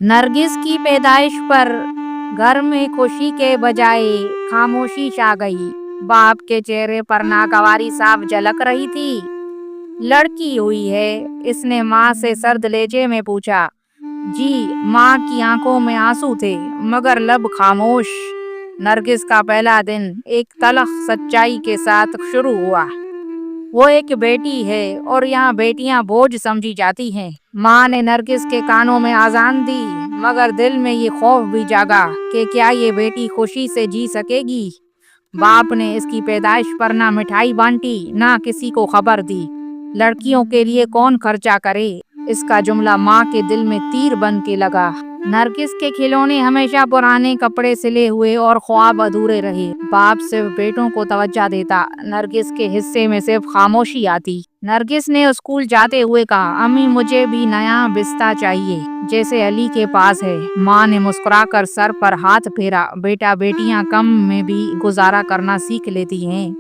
नरगिस की पैदाइश पर घर में खुशी के बजाय खामोशी छा गई। बाप के चेहरे पर नागवारी साफ झलक रही थी। लड़की हुई है? इसने माँ से सर्द लहजे में पूछा। जी। माँ की आंखों में आंसू थे मगर लब खामोश। नरगिस का पहला दिन एक तलख सच्चाई के साथ शुरू हुआ। वो एक बेटी है और यहाँ बेटियां बोझ समझी जाती हैं। माँ ने नरगिस के कानों में आजान दी मगर दिल में ये खौफ भी जागा कि क्या ये बेटी खुशी से जी सकेगी। बाप ने इसकी पैदाइश पर ना मिठाई बांटी ना किसी को खबर दी। लड़कियों के लिए कौन खर्चा करे? इसका जुमला माँ के दिल में तीर बन के लगा। नरगिस के खिलौने हमेशा पुराने कपड़े सिले हुए और ख्वाब अधूरे रहे। बाप सिर्फ बेटों को तवज्जो देता, नरगिस के हिस्से में सिर्फ खामोशी आती। नरगिस ने स्कूल जाते हुए कहा, अम्मी मुझे भी नया बिस्ता चाहिए जैसे अली के पास है। माँ ने मुस्कुराकर सर पर हाथ फेरा। बेटा बेटियां कम में भी गुजारा करना सीख लेती हैं।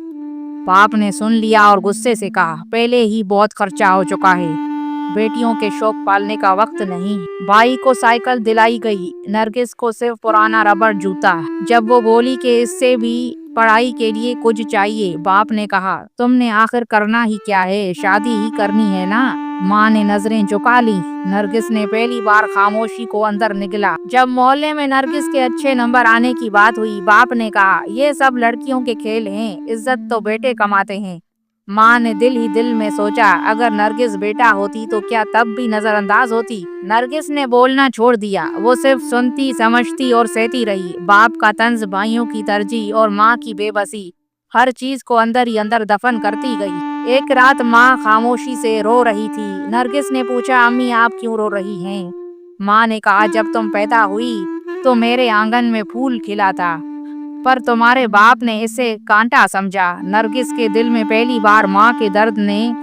बाप ने सुन लिया और गुस्से से कहा, पहले ही बहुत खर्चा हो चुका है, बेटियों के शौक पालने का वक्त नहीं। भाई को साइकिल दिलाई गई, नरगिस को सिर्फ पुराना रबर जूता। जब वो बोली कि इससे भी पढ़ाई के लिए कुछ चाहिए, बाप ने कहा, तुमने आखिर करना ही क्या है, शादी ही करनी है ना। माँ ने नजरें झुका ली। नरगिस ने पहली बार खामोशी को अंदर निगला। जब मोहल्ले में नरगिस के अच्छे नंबर आने की बात हुई, बाप ने कहा, ये सब लड़कियों के खेल हैं, इज्जत तो बेटे कमाते हैं। माँ ने दिल ही दिल में सोचा, अगर नरगिस बेटा होती तो क्या तब भी नजरअंदाज होती। नरगिस ने बोलना छोड़ दिया। वो सिर्फ सुनती, समझती और सहती रही। बाप का तंज, भाइयों की तरजीह और माँ की बेबसी, हर चीज को अंदर ही अंदर दफन करती गई। एक रात माँ खामोशी से रो रही थी। नरगिस ने पूछा, अम्मी आप क्यों रो रही हैं? माँ ने कहा, जब तुम पैदा हुई तो मेरे आंगन में फूल खिला था, पर तुम्हारे बाप ने इसे कांटा समझा। नरगिस के दिल में पहली बार माँ के दर्द ने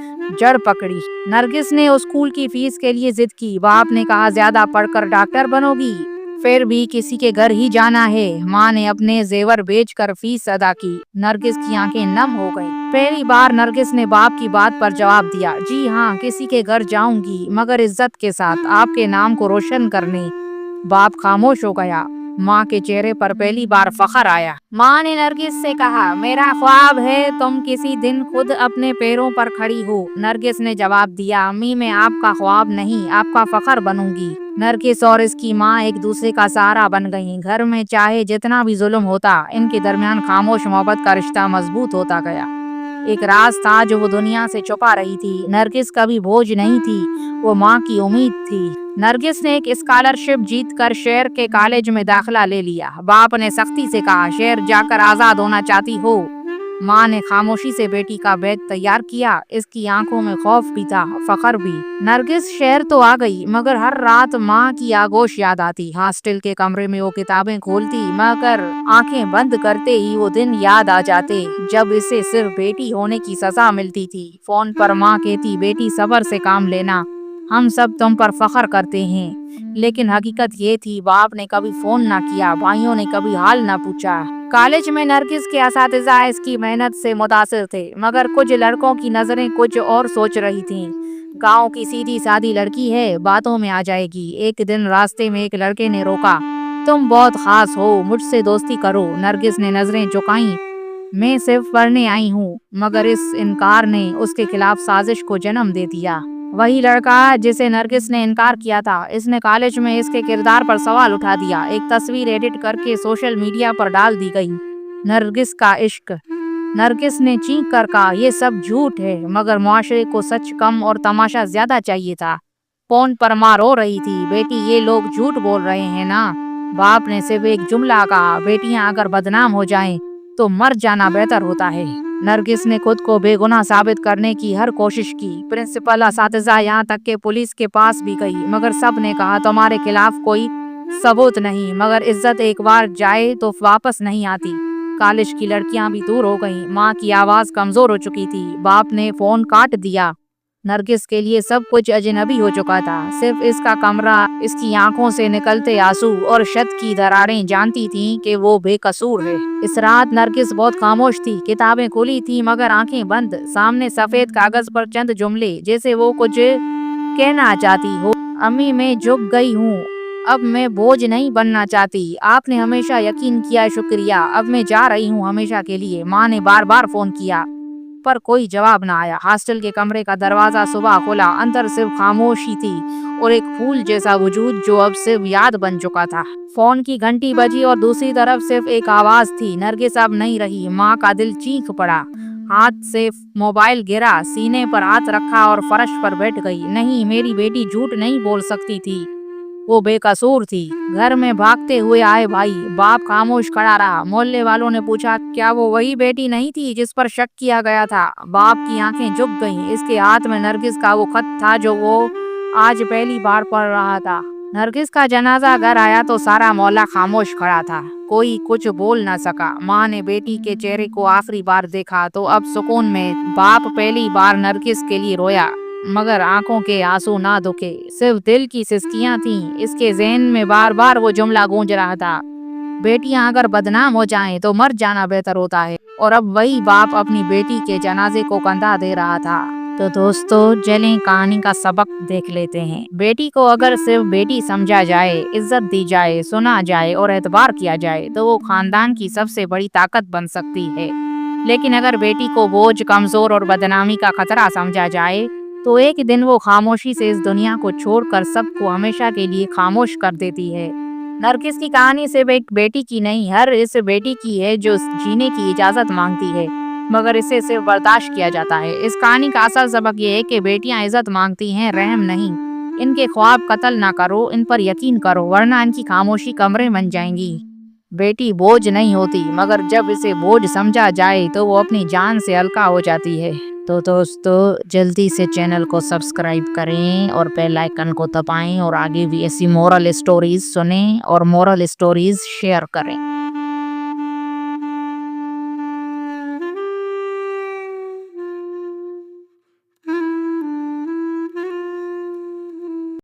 जड़ पकड़ी। नरगिस ने स्कूल की फीस के लिए जिद की। बाप ने कहा, ज्यादा पढ़कर डॉक्टर बनोगी, फिर भी किसी के घर ही जाना है। माँ ने अपने जेवर बेचकर फीस अदा की। नरगिस की आंखें नम हो गईं। पहली बार नरगिस ने बाप की बात पर जवाब दिया, जी हाँ, किसी के घर जाऊंगी मगर इज्जत के साथ, आपके नाम को रोशन करने। बाप खामोश हो गया। माँ के चेहरे पर पहली बार फखर आया। माँ ने नरगिस से कहा, मेरा ख्वाब है तुम किसी दिन खुद अपने पैरों पर खड़ी हो। नरगिस ने जवाब दिया, अम्मी मैं आपका ख्वाब नहीं, आपका फखर बनूंगी। नरगिस और इसकी माँ एक दूसरे का सहारा बन गईं। घर में चाहे जितना भी जुल्म होता, इनके दरमियान खामोश मोहब्बत का रिश्ता मजबूत होता गया। एक राज था जो वो दुनिया से छुपा रही थी। नरगिस कभी बोझ नहीं थी, वो माँ की उम्मीद थी। नरगिस ने एक स्कॉलरशिप जीतकर शहर के कॉलेज में दाखिला ले लिया। बाप ने सख्ती से कहा, शहर जाकर आजाद होना चाहती हो? माँ ने खामोशी से बेटी का बैग तैयार किया। इसकी आंखों में खौफ भी था, फखर भी। नरगिस शहर तो आ गई मगर हर रात माँ की आगोश याद आती। हॉस्टल के कमरे में वो किताबें खोलती मगर आंखें बंद करते ही वो दिन याद आ जाते जब इसे सिर्फ बेटी होने की सजा मिलती थी। फोन पर माँ कहती, बेटी सब्र से काम लेना, हम सब तुम पर फखर करते हैं। लेकिन हकीकत ये थी, बाप ने कभी फोन ना किया, भाइयों ने कभी हाल ना पूछा। कॉलेज में नरगिस के असातिज़ा इसकी मेहनत से मुतासिर थे मगर कुछ लड़कों की नजरें कुछ और सोच रही थीं। गांव की सीधी सादी लड़की है, बातों में आ जाएगी। एक दिन रास्ते में एक लड़के ने रोका, तुम बहुत खास हो, मुझसे दोस्ती करो। नरगिस ने नजरें झुकाईं, मैं सिर्फ पढ़ने आई हूँ। मगर इस इनकार ने उसके खिलाफ साजिश को जन्म दे दिया। वही लड़का जिसे नरगिस ने इनकार किया था, इसने कॉलेज में इसके किरदार पर सवाल उठा दिया। एक तस्वीर एडिट करके सोशल मीडिया पर डाल दी गई, नरगिस का इश्क। नरगिस ने चीख कर कहा, ये सब झूठ है, मगर मुआशरे को सच कम और तमाशा ज्यादा चाहिए था। फोन पर माँ रो रही थी, बेटी ये लोग झूठ बोल रहे हैं ना। बाप ने सिर्फ एक जुमला कहा, बेटियां अगर बदनाम हो जाएं तो मर जाना बेहतर होता है। नरगिस ने खुद को बेगुनाह साबित करने की हर कोशिश की। प्रिंसिपल, असातिज़ा, यहाँ तक के पुलिस के पास भी गई मगर सब ने कहा, तुम्हारे खिलाफ कोई सबूत नहीं। मगर इज्जत एक बार जाए तो वापस नहीं आती। कॉलेज की लड़कियां भी दूर हो गईं। माँ की आवाज कमजोर हो चुकी थी। बाप ने फोन काट दिया। नरगिस के लिए सब कुछ अजनबी हो चुका था, सिर्फ इसका कमरा, इसकी आंखों से निकलते आंसू और छत की दरारें जानती थीं कि वो बेकसूर है। इस रात नरगिस बहुत खामोश थी। किताबें खुली थी मगर आंखें बंद। सामने सफेद कागज पर चंद जुमले, जैसे वो कुछ कहना चाहती हो। अम्मी मैं झुक गई हूँ, अब मैं बोझ नहीं बनना चाहती। आपने हमेशा यकीन किया, शुक्रिया। अब मैं जा रही हूँ हमेशा के लिए। माँ ने बार बार फोन किया पर कोई जवाब ना आया। हॉस्टल के कमरे का दरवाजा सुबह खुला। अंदर सिर्फ खामोशी थी और एक फूल जैसा वजूद जो अब सिर्फ याद बन चुका था। फोन की घंटी बजी और दूसरी तरफ सिर्फ एक आवाज थी, नरगिस अब नहीं रही। माँ का दिल चीख पड़ा। हाथ से मोबाइल गिरा, सीने पर हाथ रखा और फर्श पर बैठ गई। नहीं, मेरी बेटी झूठ नहीं बोल सकती थी, वो बेकसूर थी। घर में भागते हुए आए भाई। बाप खामोश खड़ा रहा। मोहल्ले वालों ने पूछा, क्या वो वही बेटी नहीं थी जिस पर शक किया गया था? बाप की आंखें झुक गईं। इसके हाथ में नरगिस का वो खत था जो वो आज पहली बार पढ़ रहा था। नरगिस का जनाजा घर आया तो सारा मोहल्ला खामोश खड़ा था। कोई कुछ बोल न सका। माँ ने बेटी के चेहरे को आखिरी बार देखा तो अब सुकून में। बाप पहली बार नरगिस के लिए रोया, मगर आंखों के आंसू ना दुखे, सिर्फ दिल की सिसकियां थीं। इसके ज़हन में बार बार वो जुमला गूंज रहा था, बेटियां अगर बदनाम हो जाएं तो मर जाना बेहतर होता है। और अब वही बाप अपनी बेटी के जनाजे को कंधा दे रहा था। तो दोस्तों, चलें कहानी का सबक देख लेते हैं। बेटी को अगर सिर्फ बेटी समझा जाए, इज्जत दी जाए, सुना जाए और एतबार किया जाए तो वो खानदान की सबसे बड़ी ताकत बन सकती है। लेकिन अगर बेटी को बोझ, कमजोर और बदनामी का खतरा समझा जाए तो एक दिन वो खामोशी से इस दुनिया को छोड़कर सबको हमेशा के लिए खामोश कर देती है। नरगिस की कहानी सिर्फ एक बेटी की नहीं, हर इस बेटी की है जो जीने की इजाजत मांगती है मगर इसे सिर्फ बर्दाश्त किया जाता है। इस कहानी का असल सबक ये है कि बेटियां इज्जत मांगती हैं, रहम नहीं। इनके ख्वाब कत्ल ना करो, इन पर यकीन करो, वरना इनकी खामोशी कमरे बन जाएंगी। बेटी बोझ नहीं होती, मगर जब इसे बोझ समझा जाए तो वो अपनी जान से हल्का हो जाती है। तो दोस्तों, जल्दी से चैनल को सब्सक्राइब करें और बेल आइकन को दबाएं और आगे भी ऐसी मोरल स्टोरीज सुनें और मोरल स्टोरीज शेयर करें।